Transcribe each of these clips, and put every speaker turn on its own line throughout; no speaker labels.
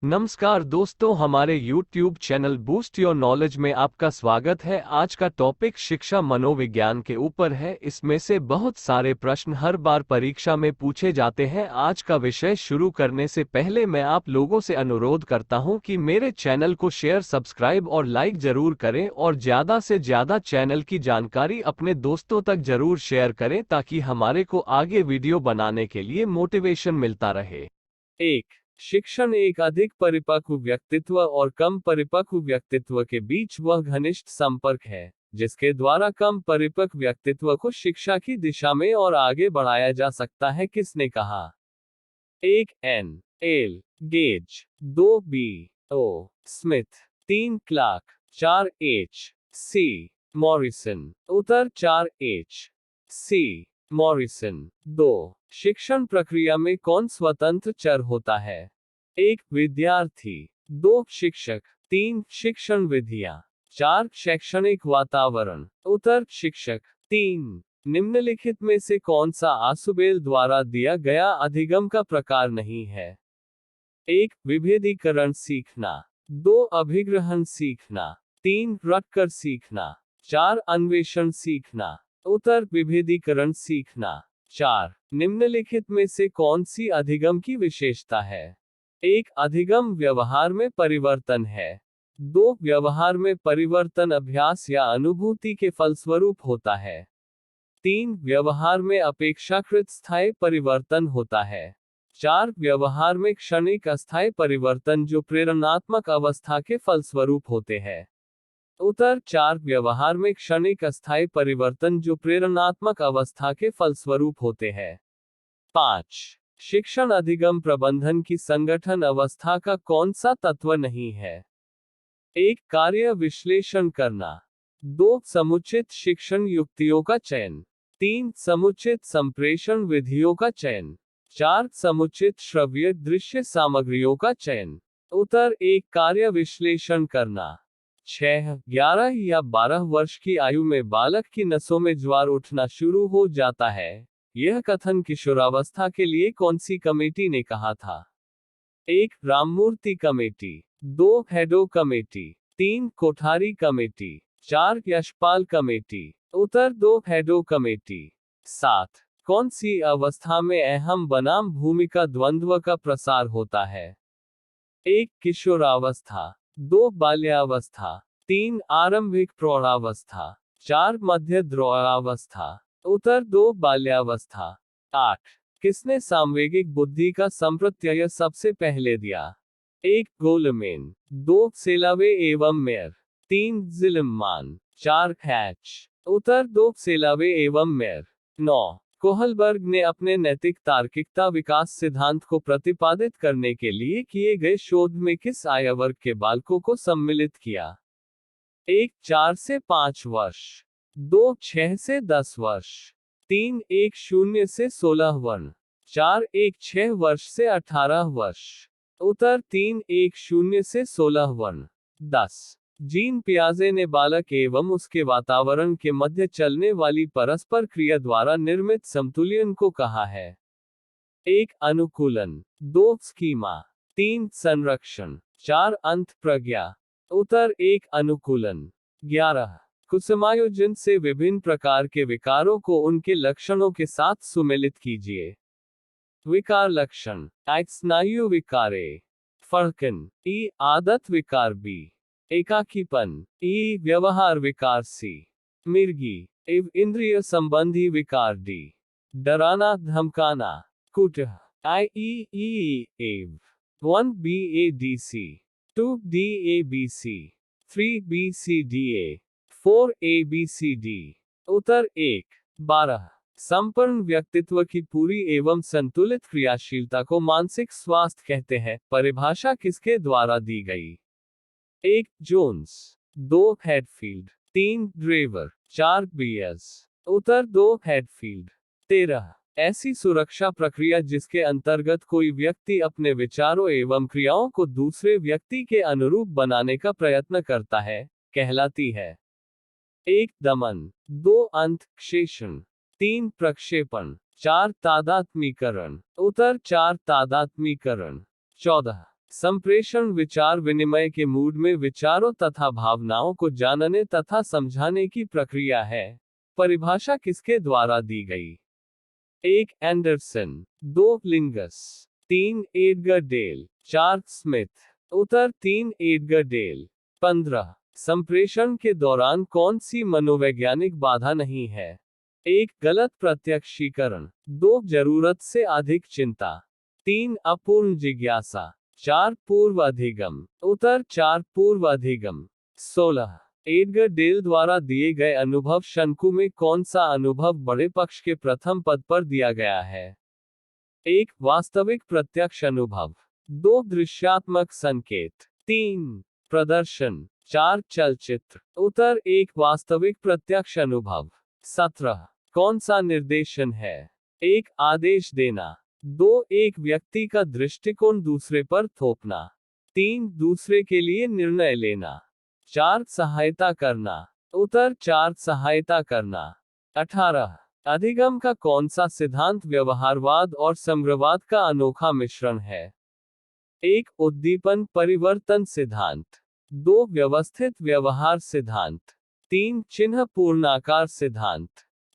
नमस्कार दोस्तों, हमारे YouTube channel boost your knowledge में आपका स्वागत है। आज का टॉपिक शिक्षा मनोविज्ञान के ऊपर है। इसमें से बहुत सारे प्रश्न हर बार परीक्षा में पूछे जाते हैं। आज का विषय शुरू करने से पहले मैं आप लोगों से अनुरोध करता हूं कि मेरे चैनल को शेयर, सब्सक्राइब और लाइक जरूर करें और ज़्यादा से ज़्यादा चैनल की जानकारी अपने दोस्तों तक जरूर शेयर करें ताकि हमारे को आगे वीडियो बनाने के लिए मोटिवेशन मिलता रहे। एक, शिक्षण एक अधिक परिपक्व व्यक्तित्व और कम परिपक्व व्यक्तित्व के बीच वह घनिष्ठ संपर्क है जिसके द्वारा कम परिपक्व व्यक्तित्व को शिक्षा की दिशा में और आगे बढ़ाया जा सकता है। किसने कहा? 1. L gauge, 2. ओ स्मिथ, 3. क्लार्क, 4. सी मॉरिसन। उत्तर 4. सी मॉरिसन। 2. शिक्षण प्रक्रिया में कौन स्वतंत्र चर होता है? 1. विद्यार्थी, 2. शिक्षक, 3. शिक्षण विधियां, 4. शैक्षणिक वातावरण। उत्तर शिक्षक। 3. निम्नलिखित में से कौन सा आसुबेल द्वारा दिया गया अधिगम का प्रकार नहीं है? 1. विभेदीकरण सीखना, 2. अभिग्रहण सीखना, 3. रटकर सीखना, 4. अन्वेषण सीखना। उत्तर विभेदीकरण सीखना। 4. निम्नलिखित में से कौन सी अधिगम की विशेषता है? 1. अधिगम व्यवहार में परिवर्तन है, 2. व्यवहार में परिवर्तन अभ्यास या अनुभूति के फलस्वरूप होता है, 3. व्यवहार में अपेक्षाकृत स्थायी परिवर्तन होता है, 4. व्यवहार में क्षणिक अस्थायी परिवर्तन जो प्रेरणात्मक अवस्था के फलस्वरूप होते हैं। उत्तर 4. व्यवहार में क्षणिक अस्थायी परिवर्तन जो प्रेरणात्मक अवस्था के फलस्वरूप होते हैं। 5. शिक्षण अधिगम प्रबंधन की संगठन अवस्था का कौन सा तत्व नहीं है? 1. कार्य विश्लेषण करना, 2. समुचित शिक्षण युक्तियों का चयन, 3. समुचित संप्रेषण विधियों का चयन, 4. समुचित श्रव्य दृश्य सामग्रियों का चयन। उत्तर 1. कार्य विश्लेषण करना। 6. 11 या 12 वर्ष की आयु में बालक की नसों में ज्वार उठना शुरू हो जाता है। यह कथन किशोरावस्था के लिए कौन सी कमेटी ने कहा था? 1. राममूर्ति कमेटी, 2. हेडो committee, 3. Kothari committee, 4. Yashpal committee. उत्तर 2. हेडो कमेटी। 7. कौन सी अवस्था में अहम बनाम भूमिका द्वंद्व का प्रसार होता है? 1. किशोरावस्था, 2. बाल्यावस्था, 3. आरंभिक प्रौढ़ावस्था, 4. मध्य द्रोणावस्था। उत्तर 2. बाल्यावस्था। 8. किसने सामवेगिक बुद्धि का संप्रत्यय सबसे पहले दिया? 1. गोलमेन, 2. सेलावे एवं मेयर, 3. जिलिममान, 4. हैच। उत्तर 2. सेलावे एवं मेयर। 9. कोहलबर्ग ने अपने नैतिक तार्किकता विकास सिद्धांत को प्रतिपादित करने के लिए किए गए शोध में किस आयु वर्ग के बालकों को सम्मिलित किया? 1. 4 से 5 वर्ष, 2. 6 से 10 वर्ष, 3. 1 0 से 16 वर्ष, 4. 1 6 वर्ष से 18 वर्ष। उत्तर 3. 1 0 से 16 वर्ष। 10. जीन पियाजे ने बालक एवं उसके वातावरण के मध्य चलने वाली परस्पर क्रिया द्वारा निर्मित समतुल्यन को कहा है? 1. अनुकूलन, 2. स्कीमा, 3. संरक्षण, 4. अंत प्रज्ञा। उत्तर 1. अनुकूलन। 11. कुसुमायोजन से विभिन्न प्रकार के विकारों को उनके लक्षणों के साथ सुमेलित कीजिए। विकार लक्षण: एक स्नायु विकार, ए फड़कन, ई आदत विकार, बी एकाकीपन, ई व्यवहार विकार, सी मिर्गी, एव इंद्रिय संबंधी विकार, डी डराना धमकाना, कुटह, आई ई एव 1 B A D C, 2 D A B C, 3 B C D A, 4 A B C D. उत्तर 1. 12. संपूर्ण व्यक्तित्व की पूरी एवं संतुलित क्रियाशीलता को मानसिक स्वास्थ्य कहते हैं। परिभाषा किसके द्वारा दी गई? 1. जोन्स, 2. हेडफील्ड, 3. ड्रेवर, 4. बियर्स। उत्तर 2. हेडफील्ड। 13. ऐसी सुरक्षा प्रक्रिया जिसके अंतर्गत कोई व्यक्ति अपने विचारों एवं क्रियाओं को दूसरे व्यक्ति के अनुरूप बनाने का प्रयत्न करता है, कहलाती है? 1. दमन, 2. अंतःक्षेपण, 3. प्रक्षेपण, 4. तादात्मीकरण। उत्तर 4. तादात्मीकरण। 14. संप्रेषण विचार विनिमय के मूड में विचारों तथा भावनाओं को जानने तथा समझाने की प्रक्रिया है। परिभाषा किसके द्वारा दी गई? 1 एंडरसन, 2 लिंगस, 3 एडगर डेल, 4 स्मिथ। उत्तर 3 एडगर डेल। 15 संप्रेषण के दौरान कौन सी मनोवैज्ञानिक बाधा नहीं है? 1 गलत प्रत्यक्षीकरण, 2 जरूरत से अधिक चिंता, 3 अपूर्ण जिज्ञासा, 4 पूर्व अधिगम। उत्तर 4 पूर्व अधिगम। 16 एडगर डेल द्वारा दिए गए अनुभव शंकु में कौन सा अनुभव बड़े पक्ष के प्रथम पद पर दिया गया है? 1 वास्तविक प्रत्यक्ष अनुभव, 2 दृश्यात्मक संकेत, 3 प्रदर्शन, 4 चलचित्र। उत्तर 1 वास्तविक प्रत्यक्ष अनुभव। 17 कौन सा निर्देशन है? 1 आदेश देना, 2 एक व्यक्ति का दृष्टिकोण दूसरे पर थोपना, 3 दूसरे के लिए निर्णय लेना, 4 सहायता करना। उत्तर 4 सहायता करना। 18 अधिगम का कौन सा सिद्धांत व्यवहारवाद और समग्रवाद का अनोखा मिश्रण है? 1 उद्दीपन परिवर्तन सिद्धांत, 2 व्यवस्थित व्यवहार सिद्धांत, 3 चिन्ह पूर्णाकार सिद्धांत,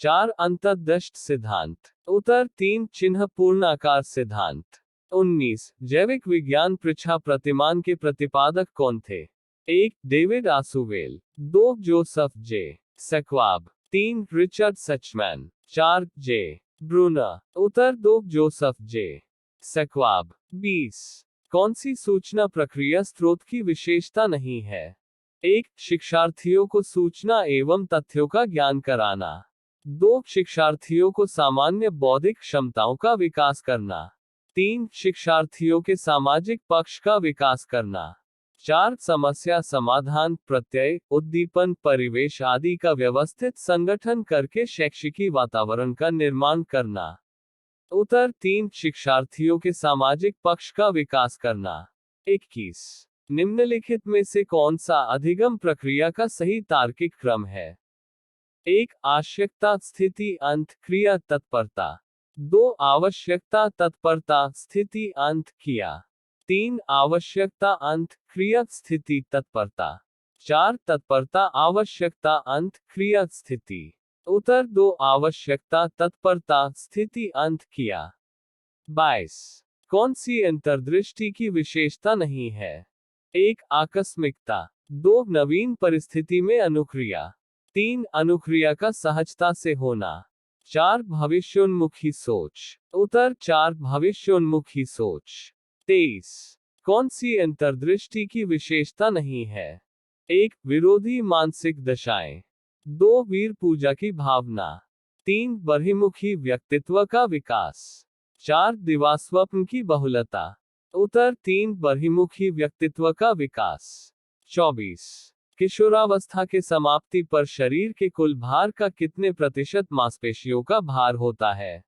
4 अंतर्दृष्ट सिद्धांत। उत्तर 3 चिन्ह पूर्णाकार सिद्धांत। 19 जैविक विज्ञान पृछा प्रतिमान के प्रतिपादक कौन थे? 1 डेविड आसुवेल, 2 जोसेफ जे स्क्वाब, 3 रिचर्ड सचमैन, 4 जे ब्रूनर। उत्तर 2 जोसेफ जे स्क्वाब। 20 कौन सी सूचना प्रक्रिया स्रोत की विशेषता नहीं है? 1 शिक्षार्थियों को सूचना एवं तथ्यों का ज्ञान कराना, 2 शिक्षार्थियों को सामान्य बौद्धिक क्षमताओं का विकास करना, 3 शिक्षार्थियों के सामाजिक पक्ष का विकास करना, 4 समस्या समाधान प्रत्यय उद्दीपन परिवेश आदि का व्यवस्थित संगठन करके शैक्षिकी वातावरण का निर्माण करना। उत्तर 3 शिक्षार्थियों के सामाजिक पक्ष का विकास करना। 21 निम्नलिखित में से कौन सा अधिगम प्रक्रिया का सही तार्किक क्रम है? 1 आवश्यकता स्थिति अंत क्रिया तत्परता, 2 आवश्यकता तत्परता स्थिति अंत क्रिया, 3 आवश्यकता अंत क्रिया स्थिति तत्परता, 4 तत्परता आवश्यकता अंत क्रिया स्थिति। उत्तर 2 आवश्यकता तत्परता स्थिति अंत क्रिया। 22 कौन सी अंतर्दृष्टि की विशेषता नहीं है? 1 आकस्मिकता, 2 नवीन परिस्थिति में अनुक्रिया, 3 अनुक्रिया का सहजता से होना, 4 भविष्योन्मुखी सोच। उत्तर 4 भविष्योन्मुखी सोच। 23 कौन सी अंतर्दृष्टि की विशेषता नहीं है? 1 विरोधी मानसिक दशाएं, 2 वीर पूजा की भावना, 3 बहिर्मुखी व्यक्तित्व का विकास, 4 दिवास्वप्न की बहुलता। उत्तर 3 बहिर्मुखी व्यक्तित्व का विकास। 24 किशोरावस्था के समाप्ति पर शरीर के कुल भार का कितने प्रतिशत मांसपेशियों का भार होता है?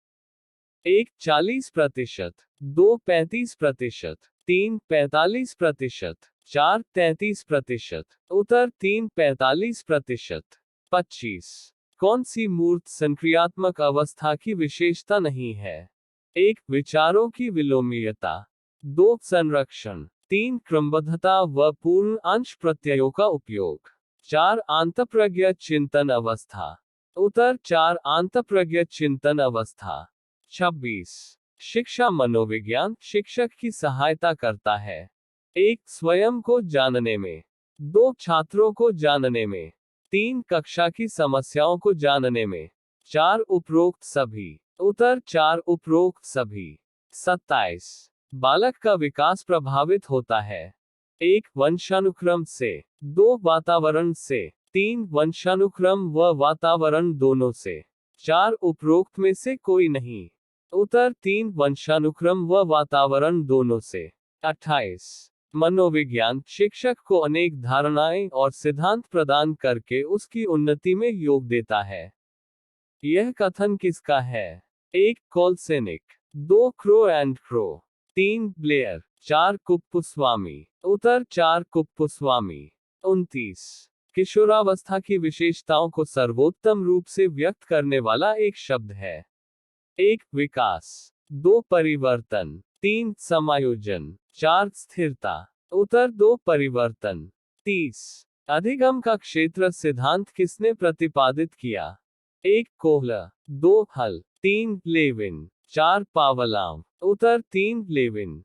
1 40%, 2 35%, 3 45%, 4 33%। उत्तर 3 45%। 25 कौन सी मूर्त संक्रियात्मक अवस्था की विशेषता नहीं है? 1 विचारों की विलोमीयता, 2 संरक्षण, 3 क्रमबद्धता व पूर्ण अंश प्रत्ययों का उपयोग, 4 आंतप्रज्ञ चिंतन अवस्था। उत्तर 4 आंतप्रज्ञ चिंतन अवस्था। 26 शिक्षा मनोविज्ञान शिक्षक की सहायता करता है। 1 स्वयं को जानने में, 2 छात्रों को जानने में, 3 कक्षा की समस्याओं को जानने में, 4 उपरोक्त सभी। उत्तर 4 उपरोक्त सभी। 27 बालक का विकास प्रभावित होता है। 1 वंशानुक्रम से, 2 वातावरण से, 3 वंशानुक्रम व वातावरण दोनों से, 4 उपरोक्त में से कोई नहीं। उत्तर 3 वंशानुक्रम व वातावरण दोनों से। 28 मनोविज्ञान शिक्षक को अनेक धारणाएं और सिद्धांत प्रदान करके उसकी उन्नति में योग देता है। यह कथन किसका है? 1 Kolesnik, 2 Crow and Crow, 3 Blair, 4 Kuppuswamy. उत्तर 4 कुप्पुस्वामी। 29 किशोरावस्था की विशेषताओं को सर्वोत्तम रूप से व्यक्त करने वाला एक शब्द है। 1 विकास, 2 परिवर्तन, 3 समायोजन, 4 स्थिरता। उत्तर 2 परिवर्तन। 30 अधिगम का क्षेत्र सिद्धांत किसने प्रतिपादित किया? 1 कोहलर, 2 हल, 3 लेविन, 4 पावलाव। उत्तर 3 लेविन।